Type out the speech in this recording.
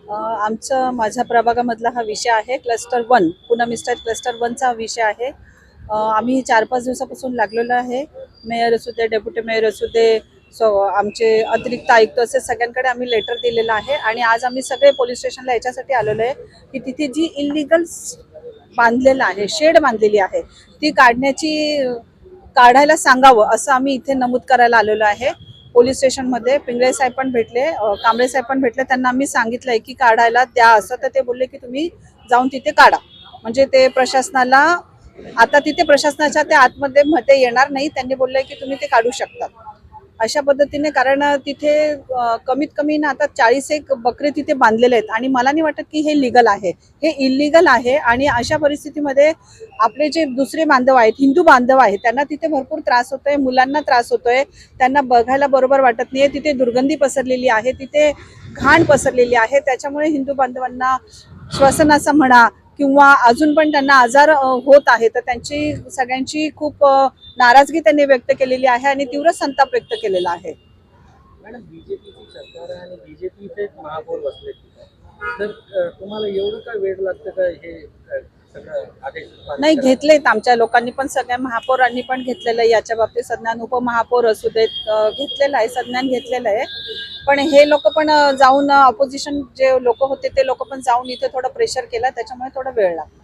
आमचं माझ्या प्रभागामधला हा विषय आहे क्लस्टर 1 पूनम इस्टेट क्लस्टर 1चा विषय आहे। आम्ही 4-5 दिवसापासून लागलेलो आहे। मेयर असू दे, डेप्युटी मेयर असू दे, आमचे अतिरिक्त आयुक्त असे सगळ्यांकडे आम्ही लेटर दिलेलं आहे आणि आज आम्ही सगळे पोलीस स्टेशनला याच्यासाठी आलेलो आहे की तिथे जी इलिगल बांधलेलं आहे, शेड बांधलेली आहे, ती काढायला सांगावं असं आम्ही इथे नमूद करायला आलेलो आहे। पोलीस स्टेशनमध्ये पिंगळे साहेब पण भेटले, कांबळे साहेब पण भेटले, त्यांना आम्ही सांगितलंय की काढायला द्या असं, तर ते बोलले की तुम्ही जाऊन तिथे काढा। म्हणजे ते प्रशासनाला आता तिथे प्रशासनाच्या त्या आतमध्ये मते येणार नाही, त्यांनी बोलले की तुम्ही ते काढू शकता अशा पद्धतीने। कारण तिथे कमीत कमी ना आता 40 बकरे तिथे बांधलेले आहेत आणि मला नाही वाटत की हे लीगल आहे, हे इलिगल आहे। आणि अशा परिस्थितीमध्ये आपले जे दुसरे बांधव आहेत, हिंदू बांधव आहेत, त्यांना तिथे भरपूर त्रास होतोय, मुलांना त्रास होतोय, त्यांना बघायला बरोबर वाटत नाहीये, तिथे दुर्गंधी पसरलेली आहे, तिथे घाण पसरलेली आहे। त्याच्यामुळे हिंदू बांधवांना श्वसनाचा म्हणा किंवा अजून पण त्यांना आजार होत आहे, तर त्यांची सगळ्यांची खूप नाराजगी त्यांनी व्यक्त केलेली आहे आणि तीव्र संताप व्यक्त केलेला आहे। मॅडम, बीजेपीची सरकार आहे आणि बीजेपीचे महापौर बसले, तर तुम्हाला एवढं काय वेळ लागतं का हे सगळं आदेश? नाही घेतलेत, आमच्या लोकांनी पण, सगळ्या महापौरांनी पण घेतलेलं आहे याच्या बाबतीत। सज्ञान उपमहापौर असू देत, घेतलेलं आहे, सज्ञान घेतलेलं आहे। पण हे लोक पण जाऊन, ऑपोजिशन जे लोक होते ते लोक पण जाऊन इथे थोडं प्रेशर केलं, त्याच्यामुळे थोडा वेळ लागला।